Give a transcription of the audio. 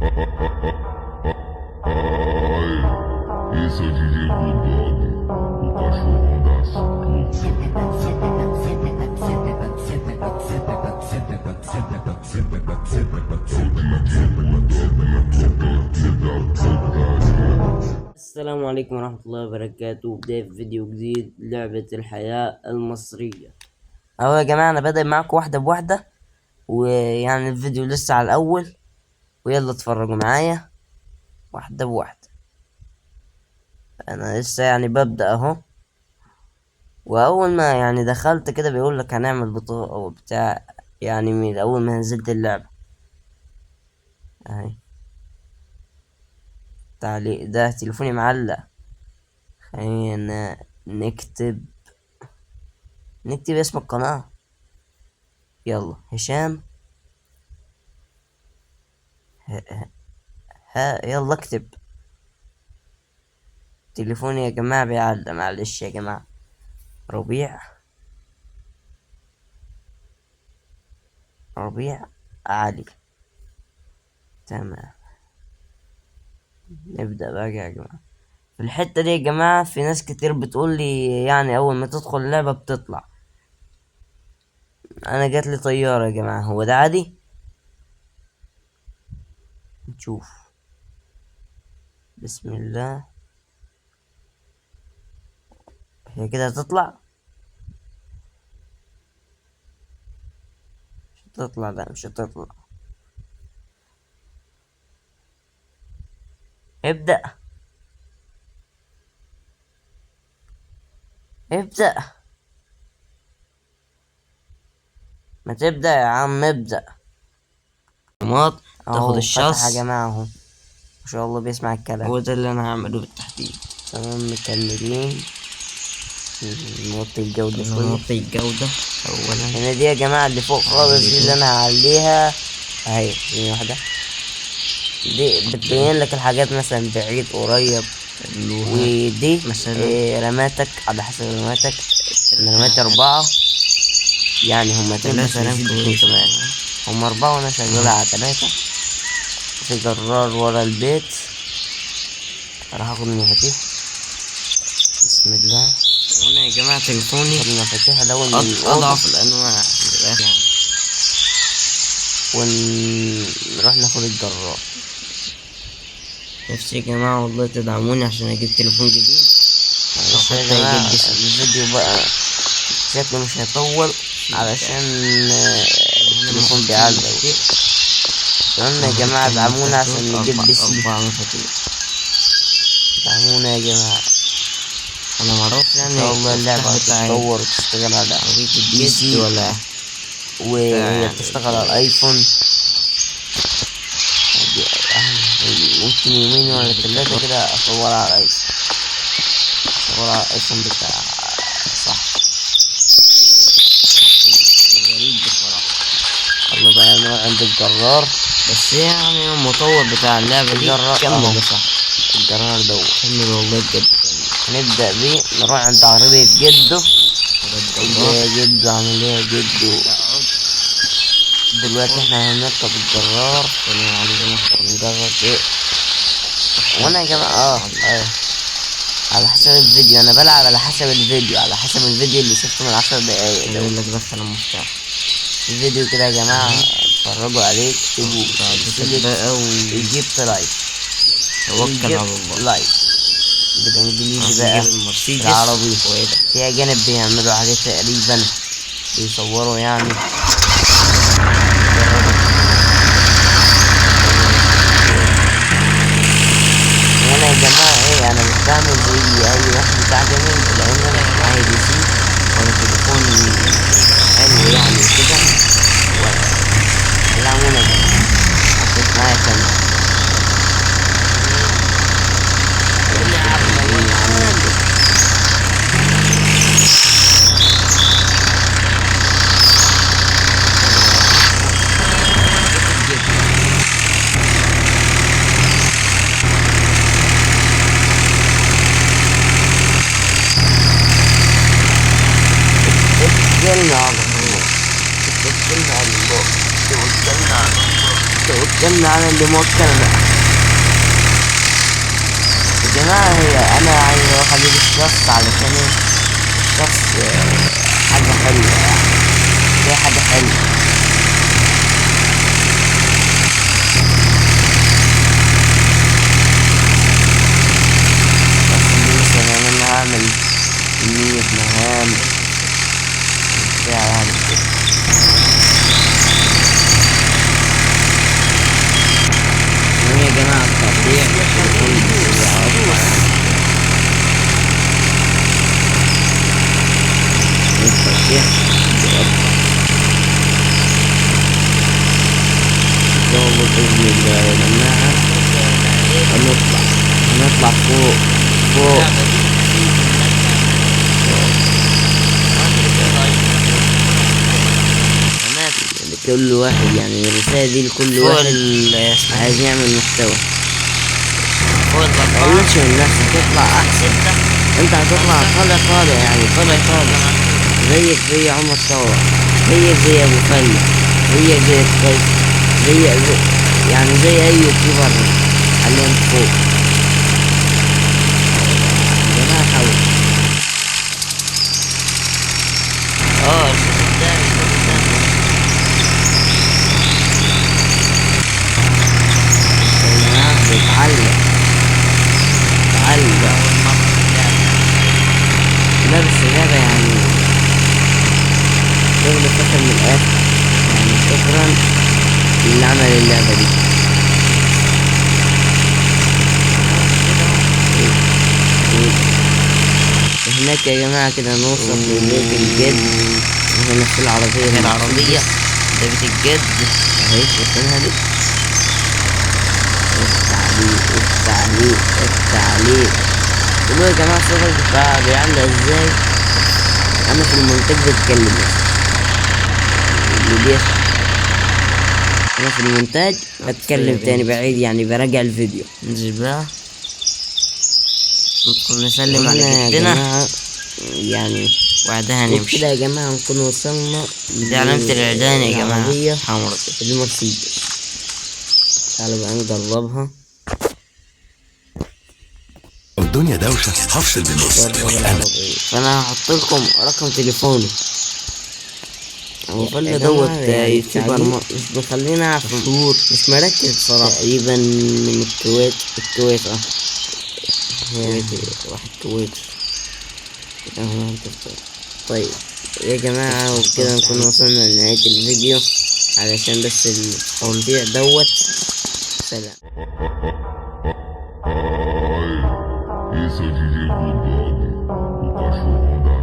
Ai, esse é o DJ Bulldog, o cachorrão das السلام عليكم ورحمة الله وبركاته. بداية فيديو جديد، لعبة الحياة المصرية. اهو يا جماعة، انا بادئ معاكم واحدة بواحدة، ويعني الفيديو لسه على الاول، ويلا اتفرجوا معايا واحدة بواحدة. انا لسه يعني ببدأ اهو، واول ما يعني دخلت كده بيقول لك هنعمل بطاقة او بتاع، يعني من اول ما نزلت اللعبة اهي. تعليق ده تليفوني معلق. خلينا نكتب اسم القناة. يلا هشام. ها يلا اكتب. تليفوني يا جماعة بيعلق، معلش يا جماعة. ربيع علي. تمام، نبدأ بقى يا جماعة. في الحتة دي يا جماعة في ناس كتير بتقول لي يعني أول ما تدخل اللعبة بتطلع. أنا جات لي طيارة يا جماعة، هو ده عادي؟ نشوف. بسم الله. هي كده هتطلع؟ مش هتطلع، لا مش هتطلع. ابدأ ابدأ. ما تبدأ يا عم، ابدأ. مات تاخد اهو فتح يا الشاص. جماعة اهو، ما شاء الله بيسمع الكلام. هو ده اللي انا هعمله بالتحديد. تمام، مكملين. نوطي الجودة شوية. نوطي الجودة اولا. هنا دي يا جماعة اللي فوق خالص دي اللي انا هعليها اهي. دي واحدة، دي بتبين لك الحاجات مثلا بعيد قريب. ودي مثلا رماتك على حسب رماتك. رمات 4، يعني هما تلاتة مثلا يزيد 2 كمان. هما 4 وانا شغال على 3. في جرار ورا البيت، راح اخد المفاتيح. بسم الله. وانا يا جماعة تليفوني خد المفاتيح الاول من الأوضة، اضعف الانواع يعني. ونروح ناخد الجرار. نفسي يا جماعة والله تدعموني عشان اجيب تليفون جديد. بس يا حتى جماعة يجيب الفيديو بقى شكله مش هيطول علشان التليفون بيعلق. تمام يا جماعة، ادعمونا عشان نجيب بسي. 4 مفاتيح. ادعمونا يا جماعة، انا معرفش يعني ان شاء الله اللعبة بتاع هتتطور وتشتغل على عربية بي الجد سي، ولا وهي يعني بتشتغل على الايفون. ممكن يومين ولا 3 كده اصور على الايفون. اصور على الايفون بتاع صح. غريب بصراحة. يلا بقى نروح عند الجرار. بس يعني المطور بتاع اللعبة دي الجرار كمل اهو. يا صاحبي. الجرار دوت كمل والله بجد. هنبدأ بيه، نروح عند عربية جده. كمل. جده عامل ايه يا جدو؟ دلوقتي احنا هنركب الجرار ونجرب ايه. وانا يا جماعة على حسب الفيديو، انا بلعب على حسب الفيديو، على حسب الفيديو اللي شفته من 10 دقايق ده. يقول لك دخل المفتاح. الفيديو كده يا جماعة، اتفرجوا عليه، اكتبوا بقى ايجيبت لايف. توكل على الله. لايف بالانجليزي بقى، المرسيدس بالعربي. وايه ده؟ في اجانب بيعملوا عليه تقريبا، بيصوروا يعني. وانا يا جماعة ايه، انا مش بعمل زي اي واحد بتاع جيمنج، لان انا معايا بي سي ولا تليفون حلو يعني كده. علمونا يا جماعة، حطيت معايا كاميرا. توكلنا على الله، توكلنا على الله، توكلنا على الله. كمل على اللي موكل بقى يا جماعة. هي أنا عايز أروح أجيب الشخص علشان الشخص حاجة حلوة يعني، دي حاجة حلوة. بس مثلا أنا هعمل كمية مهام بتاع يعني كده. يا جماعة التقطيع التقطيع ضابط بإذن الله يا جماعة. هنطلع فوق كل واحد يعني الرسالة دي لكل واحد عايز يعمل محتوى. متقلقش من نفسك، تطلع أحسن. أنت هتطلع طالع يعني طالع زيك زي عمر ثورة، زيك زي أبو فلة، زيك زي القيس، زي يعني زي أي يوتيوبر عليهم فوق. يا جماعة حاول بتعلق لا بس اللعبة يعني شغل فشل من الآخر يعني. شكرا اللي عمل اللعبة دي. هناك يا جماعة كده نوصل لبيت الجد. هنا في العربية ده بيت الجد اهي شايفينها دي. التعليق قولوا يا جماعة الصوت بتاع بيعلق ازاي. انا في المونتاج بتكلم اللي بيسمع، انا في المونتاج بتكلم تاني بعيد يعني براجع الفيديو. ننزل بقى ندخل نسلم على جدنا يعني وبعدها نمشي كده يا جماعة. نكون وصلنا دي علامة الإعلان يا جماعة حمرا المرسيدس. تعالوا بقى نجربها. الدنيا دوشة هفصل بالنص. فانا هحط لكم رقم تليفوني. هو فل دوت يوتيوبر مش بخلينا مشهور، مش مركز بصراحة. تقريبا من الكويت واحد كويتي. طيب يا جماعة وبكده نكون وصلنا لنهاية الفيديو علشان بس التوضيع دوت. سلام. Esse é o DJ Bulldog, o cachorrão da